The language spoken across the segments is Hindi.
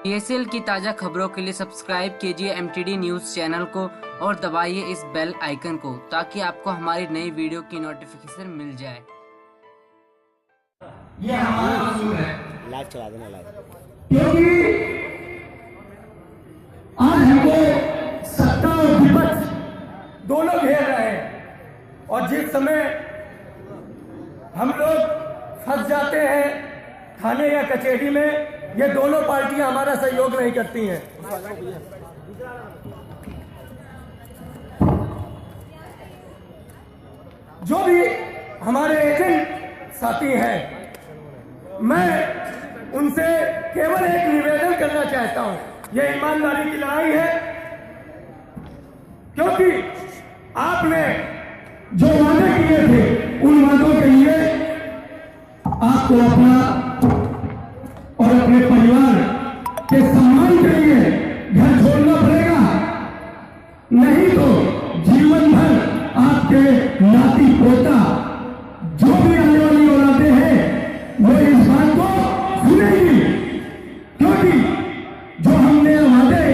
पीएसएल की ताज़ा खबरों के लिए सब्सक्राइब कीजिए एमटीडी न्यूज़ चैनल को और दबाइए इस बेल आइकन को ताकि आपको हमारी नई वीडियो की नोटिफिकेशन मिल जाए। ये हमारा कसूर है, लाइव चला देना लाइव, क्योंकि आज हमको सत्ता और विपक्ष दोनों घेर रहे हैं और जिस समय हम लोग फंस जाते हैं थाने या कचहरी में, ये दोनों पार्टियां हमारा सहयोग नहीं करती हैं। जो भी हमारे एजेंट साथी हैं, मैं उनसे केवल एक निवेदन करना चाहता हूं। ये ईमानदारी की लड़ाई है, क्योंकि आपने जो वादे किए थे उन वादों के लिए आपको अपना और अपने परिवार के सम्मान के लिए घर छोड़ना पड़ेगा, नहीं तो जीवन भर आपके नाती पोता जो भी आने वाली औलादें हैं वो इस बात को सुनेगी, क्योंकि जो हमने वादे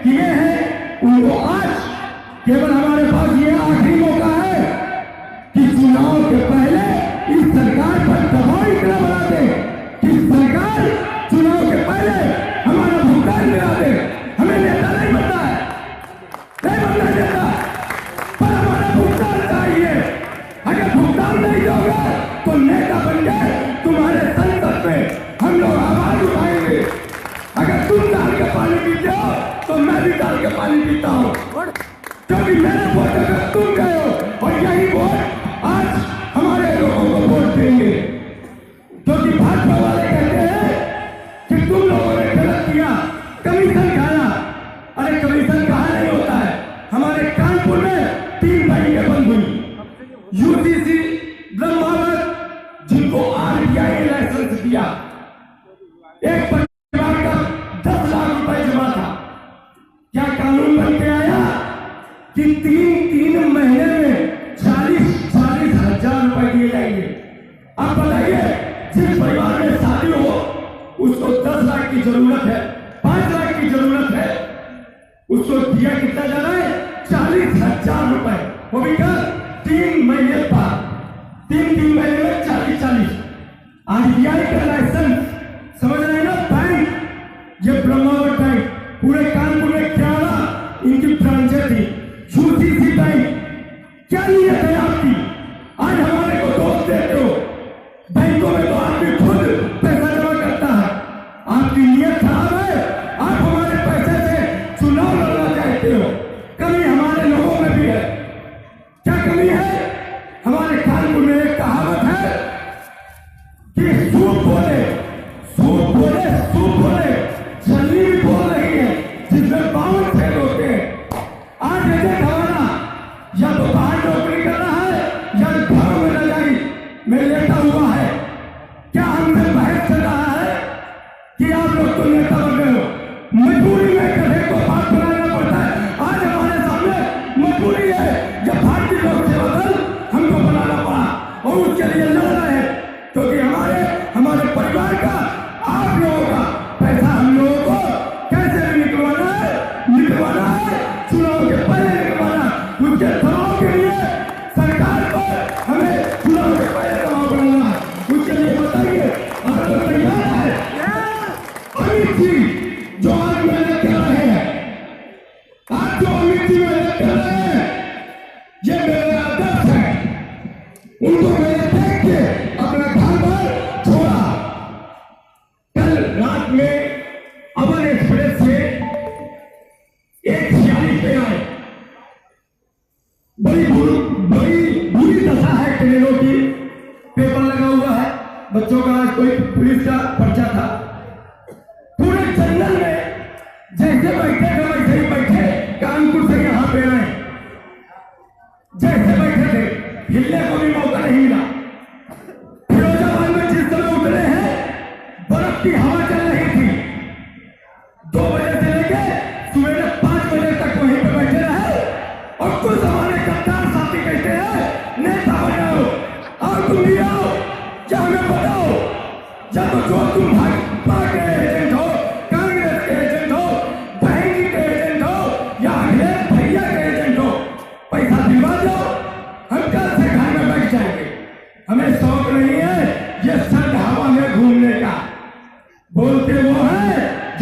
किए हैं उनको आज केवल हमारे पास ये आखिरी मौका है कि चुनाव के पहले इस सरकार पर दबाव इतना बना दे कि सरकार चुनाव के पहले हमारा भुगतान मिला दे। हमें नेता नहीं बनना है, नहीं बनना देता, पर हमारा भुगतान चाहिए। अगर भुगतान नहीं दोगे तो नेता बन गए तुम्हारे संसद में हम लोग आवाज उठाएंगे। अगर तुम डाल के पानी पीते हो तो मैं भी डाल के पानी पीता हूँ, क्योंकि मेरे वोट अगर तुम गए हो और यही वोट आज हमारे लोगों को वोट देंगे, क्योंकि भाजपा वाले कहते हैं कि तुम लोगों ने गलत किया, कमीशन खाया। अरे कमीशन कहा नहीं होता है। हमारे कानपुर में 3 बैंकें बंद हुई, यूसीसी, ब्रह्मावत, जिनको आरबीआई ने लाइसेंस दिया, एक परिवार का 10 लाख रुपए जमा था। क्या कानून बन के आया कि 3 महीने में 40 हजार रुपए दिए जाएंगे? अब बताइए, जिस परिवार में शादी हो उसको 10 लाख की जरूरत है, 5 लाख की जरूरत है, उसको दिया कितना जा रहा है? 40 हजार रुपए, वो भी क्या 3 महीने बाद, 3 महीने में 40। आरबीआई का लाइसेंस समझ रहे हैं ना? बैंक, ये ब्रह्मावत बैंक पूरे कानपुर में 11 इनकी ब्रांचें थी। यूसीसी बैंक, क्या नीयत है आपकी? आज हमारे को दोष देते हो। बैंकों में तो आदमी खुद पैसा जमा करता है, आपकी नीयत खराब है। आप हमारे पैसे से चुनाव लड़ना चाहते हो। कमी हमारे लोगों में भी है। क्या कमी है? हमारे कानपुर में एक कहावत है कि सूप बोले सूप बोले सूप बोले, छलनी भी बोल रही है जिसमें 52 छेद होते हैं। आज एजेंट हमारा या तो बाहर नौकरी कर रहा है या घरों में रजाई में लेटा हुआ है। क्या हमसे बहस चल रहा है कि आप लोग तो नेता बन गए हो? मजबूरी में कहे को बात बनाना पड़ता है। आज हमारे सामने मजबूरी है, जब भारतीय लोक सेवा दल हमको बनाना पड़ा और उसके लिए लड़ रहे हैं, क्योंकि हमारे परिवार का, आप लोगों का पैसा हम लोगों को कैसे भी निकलवाना है, चुनाव के पहले निकलवाना। उसके दबाव के लिए सरकार पर हमें चुनाव के पहले दबाव बनाना है। उसके लिए बताइए आप लोग तैयार है? अमित जी जो आज मेहनत कर रहे हैं, आज जो अमित जी मेहनत कर रहे हैं, ये मेरे आदर्श है। उनको मैंने देख के अपना घर पर छोड़ा। कल रात में अमर एक्सप्रेस से एक 46 पे आए, बड़ी बुरी दशा है ट्रेनों की। पेपर लगा हुआ है, बच्चों का आज कोई पुलिस का पर्चा था। पूरे जंगल में जैसे बैठे थे वैसे ही बैठे, कानपुर से यहां पे आए, जैसे बैठे थे, हिलने को भी मौका नहीं मिला। फिरोजाबाद में जिस तरह उतरे हैं, बर्फ की हवा चल रही थी। 2 बजे से लेके सुबह 5 बजे तक वहीं पे बैठे रहे और कुछ हमारे गद्दार साथी कहते हैं नेता बन जाओ और तुम भी आओ, क्या हमें बताओ, या तो जो तुम भाजपा के एजेंट हो, कांग्रेस के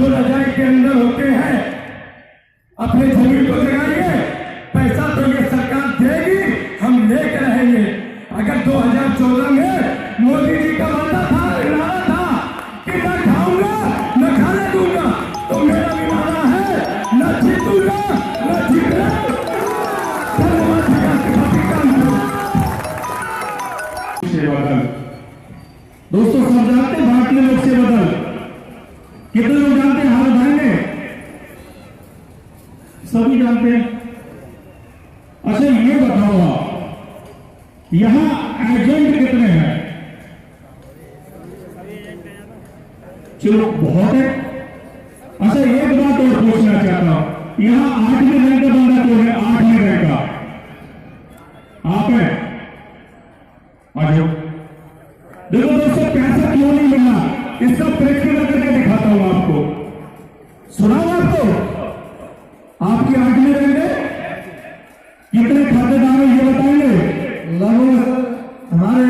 जो रजाई के अंदर होते हैं अपने जमीन को जगाइए। पैसा तो ये सरकार देगी, हम लेके रहेंगे। अगर 2014 में मोदी जी का वादा था, नारा था कि न खाऊंगा न खाने दूंगा, तो मेरा भी वादा है न जीतूंगा न जीतना। दोस्तों सब जानते हैं भारतीय लोक से बदल, कितने लोग जानते हैं? हाथ उठाएंगे। सभी जानते हैं। अच्छा ये बताओ आप, यहां एजेंट कितने हैं? चलो बहुत है। अच्छा एक बात और पूछना चाहता हूं, यहां 8वें रैंक का बंदा कौन है? 8वें रैंक का आप है? आ जाओ। देखो दोस्तों पैसा क्यों नहीं मिलना, इसका प्रैक्टिकल करके दिखाता हूं आपको। सुनाओ आपको, आपकी 8वें रैंक है, कितने खातेदार हैं ये बताएंगे? लगभग हमारे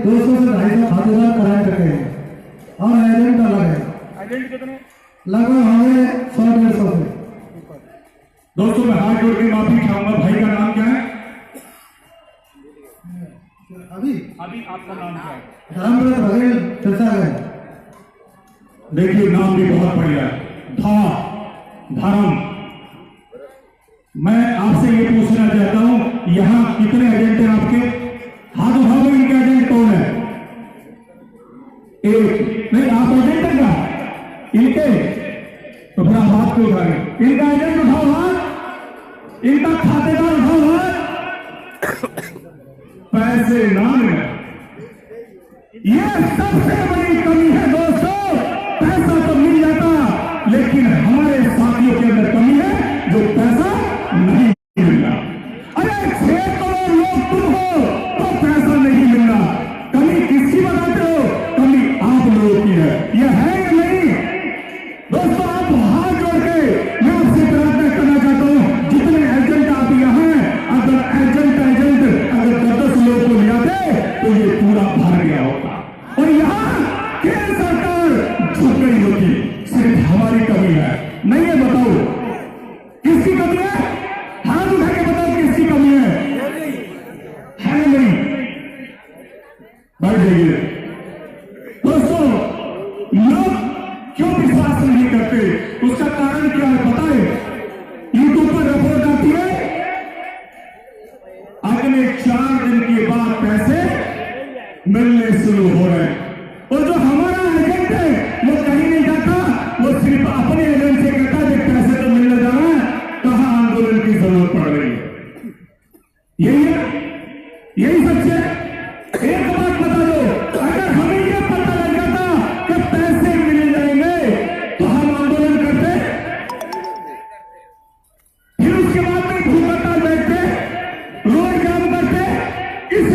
200 से 250 खातेदार कराए रखे हैं और एजेंट अलग है। एजेंट कितने? लगभग हमें 100-150 से। दोस्तों मैं हाथ जोड़ के माफी चाहूंगा। भाई का नाम क्या है? अभी आपका नाम क्या है? धर्मव्रत बघेल चर्चा है। देखिए नाम भी बहुत बढ़िया है, धर्म। मैं आपसे ये पूछना चाहता हूं, यहां कितने एजेंट हैं आपके? हाथ उठाओ, इनके एजेंट कौन है? एक नहीं, आप एजेंट है क्या इनके? तो फिर आप हाथ क्यों उठाए? इनका एजेंट उठाओ हाथ, इनका खातेदार उठाओ हाथ। पैसे ना मिले, ये सबसे बड़ी कमी है दोस्तों। पैसा तो मिल जाता, लेकिन हमारे साथियों के अंदर कमी है जो पैसा नहीं मिलना। अरे 6 करोड़ लोग तुम हो तो पैसा नहीं मिलना। कमी किसकी बताते हो? कमी आप लोगों की है, यह है या नहीं? दोस्तों आप हाथ जोड़ के मैं आपसे प्रार्थना करना चाहता हूं, जितने एजेंट आप यहाँ हैं, अगर एजेंट अगर 10 लोगों को ले आते तो ये पूरा भर गया होता और यहाँ केंद्र सरकार झुक गई होती। सिर्फ हमारी कमी है, नहीं है? बताओ किसकी कमी है? हाथ उठा के बताओ किसकी कमी है? नहीं? बैठ जाइए। दोस्तों लोग क्यों विश्वास नहीं करते, उसका कारण क्या है बताए? यूट्यूब पर रिपोर्ट आती है, अगले 4 दिन के बाद पैसे मिलने शुरू हो रहे हैं। और जो हमारा एजेंट है वो कहीं नहीं जाता, वो सिर्फ अपने एजेंट से कहता है पैसे तो मिलने जा रहा है, कहां आंदोलन की जरूरत पड़ रही है। यही है, यही सच है। एक बात बता दो, अगर हमें यह पता लग जाता कि पैसे मिल जाएंगे तो हम आंदोलन करते, फिर उसके बाद में भूख हड़ताल बैठते, रोड जाम करते, इस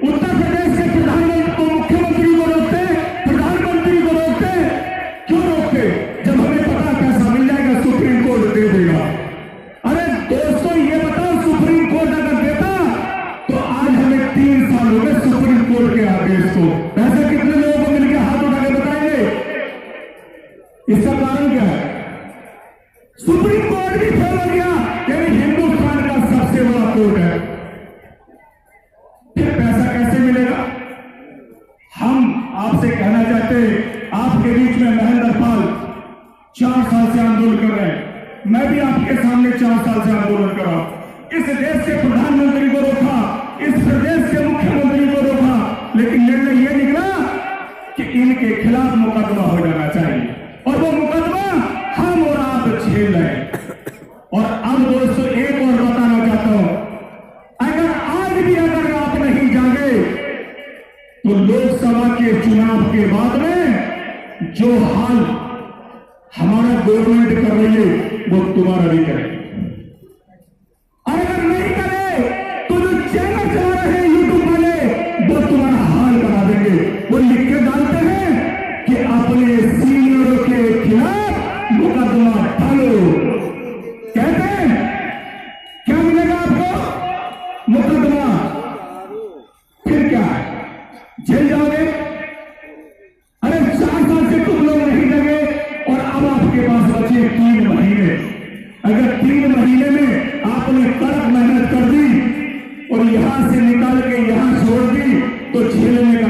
उत्तर प्रदेश के प्रधानमंत्री को, मुख्यमंत्री को रोकते, प्रधानमंत्री को रोकते। क्यों रोकते? जब हमें पता पैसा मिल जाएगा, सुप्रीम कोर्ट दे देगा। अरे दोस्तों ये बताओ, सुप्रीम कोर्ट अगर देता तो आज हमें 3 साल हो गए सुप्रीम कोर्ट के आदेश को। पैसे कितने लोगों को मिल गया? हाथ उठा के बताएंगे। इसका कारण क्या है? सुप्रीम कोर्ट भी फेल हो गया, यानी हिंदुस्तान का सबसे बड़ा कोर्ट है। फिर पैसा कैसे मिलेगा? हम आपसे कहना चाहते हैं, आपके बीच में महेंद्र पाल 4 साल से आंदोलन कर रहे हैं, मैं भी आपके सामने 4 साल से आंदोलन कर रहा हूं। इस देश के प्रधानमंत्री को रोका, इस प्रदेश के मुख्यमंत्री को रोका, लेकिन निर्णय यह निकला कि इनके खिलाफ मुकदमा हो जाना चाहिए, और वो मुकदमा हम और आप झेल रहे हैं। और अब दोस्तों एक और बताना चाहता हूं, अगर आज भी अगर आप नहीं जागे तो लोकसभा के चुनाव के बाद में जो हाल हमारा गवर्नमेंट कर रही है वो तुम्हारा भी करेगी। अगर नहीं करे तो जो चैनल चला रहे हैं यूट्यूब वाले वो तुम्हारा हाल करा देंगे। वो लिख के डालते हैं कि अपने सीनियरों के खिलाफ मुकदमा डालो। कहते हैं क्या मिलेगा आपको? मुकदमा। फिर क्या है? जेल जाओगे। अरे 4 साल से तुम लोग नहीं लगे और अब आपके खेलने का